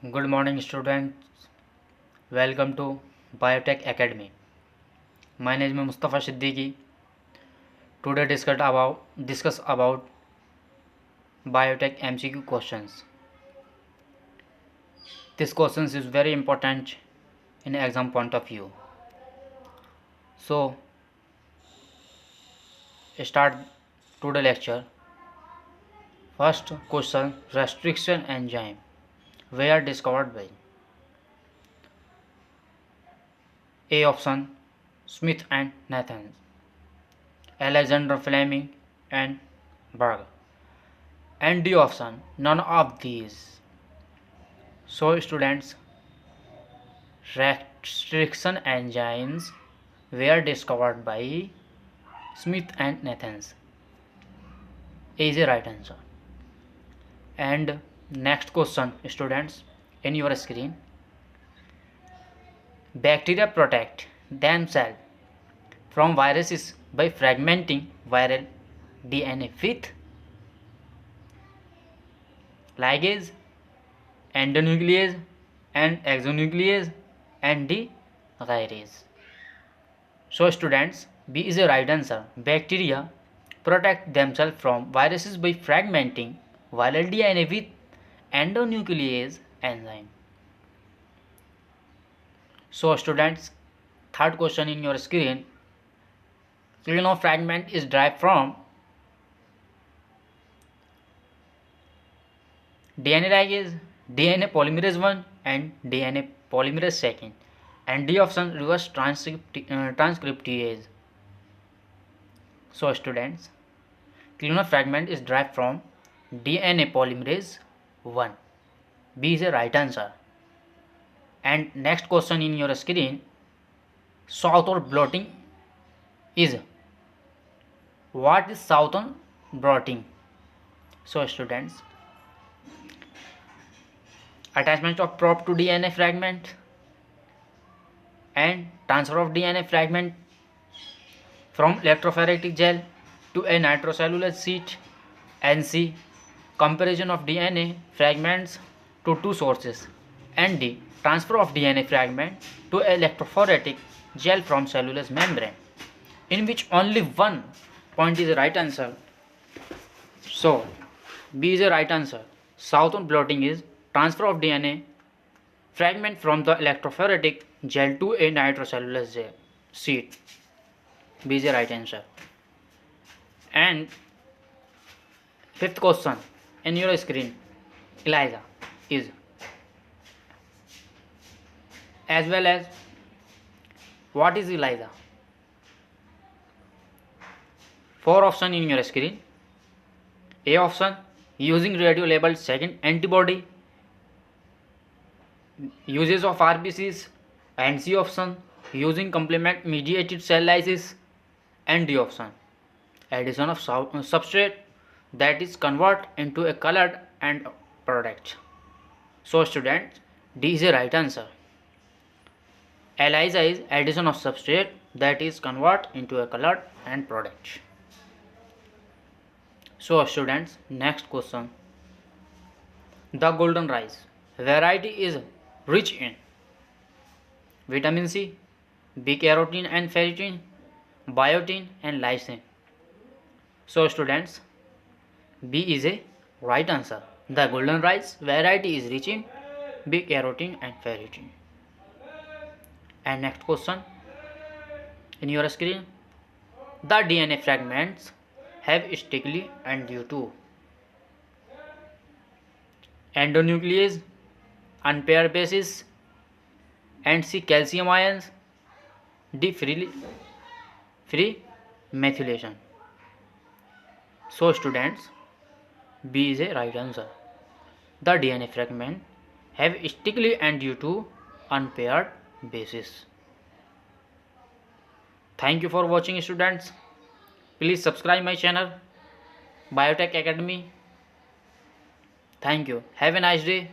Good morning, students. Welcome to Biotech Academy. My name is Mustafa Siddiqui. Today discuss about biotech MCQ questions. This questions is very important in exam point of view. So start today lecture. First question: restriction enzyme were discovered by A option Smith and Nathan, Alexander Fleming and Berg, and D option none of these. So students, restriction enzymes were discovered by Smith and Nathans is the right answer. And next question, students, in your screen, bacteria protect themselves from viruses by fragmenting viral DNA with ligase, endonuclease and exonuclease and degyrase. So students, B is the right answer. Bacteria protect themselves from viruses by fragmenting viral DNA with endonuclease enzyme. So students, third question in your screen, fragment is derived from DNA ligase, DNA polymerase 1 and DNA polymerase 2, and D option reverse transcriptase. So students, fragment is derived from DNA polymerase 1. B is the right answer. And next question in your screen, Southern blotting is. What is Southern blotting? So students, attachment of probe to DNA fragment and transfer of DNA fragment from electrophoretic gel to a nitrocellulose sheet, and C, comparison of DNA fragments to two sources, and D, transfer of DNA fragment to electrophoretic gel from cellulose membrane, in which only one point is the right answer. So B is the right answer. Southern blotting is transfer of DNA fragment from the electrophoretic gel to a nitrocellulose gel sheet. B is the right answer. And fifth question in your screen, ELISA is, as well as what is ELISA? Four options in your screen. A option, using radio labeled second antibody, uses of RBCs, and C option, using complement mediated cell lysis, and D option, addition of substrate that is convert into a colored end product. So students, D is the right answer. ELISA is addition of substrate that is convert into a colored end product. So students, next question. The golden rice variety is rich in vitamin C, B-carotene and ferritin, biotin and lysine. So students, B is a right answer. The golden rice variety is rich in B-carotene and ferritin. And next question in your screen, the DNA fragments have stickily and due to endonuclease, unpaired bases, and C, calcium ions, D, free methylation. So students, B is a right answer. The DNA fragment have stickily and due to unpaired bases. Thank you for watching, students. Please subscribe my channel Biotech Academy. Thank you. Have a nice day.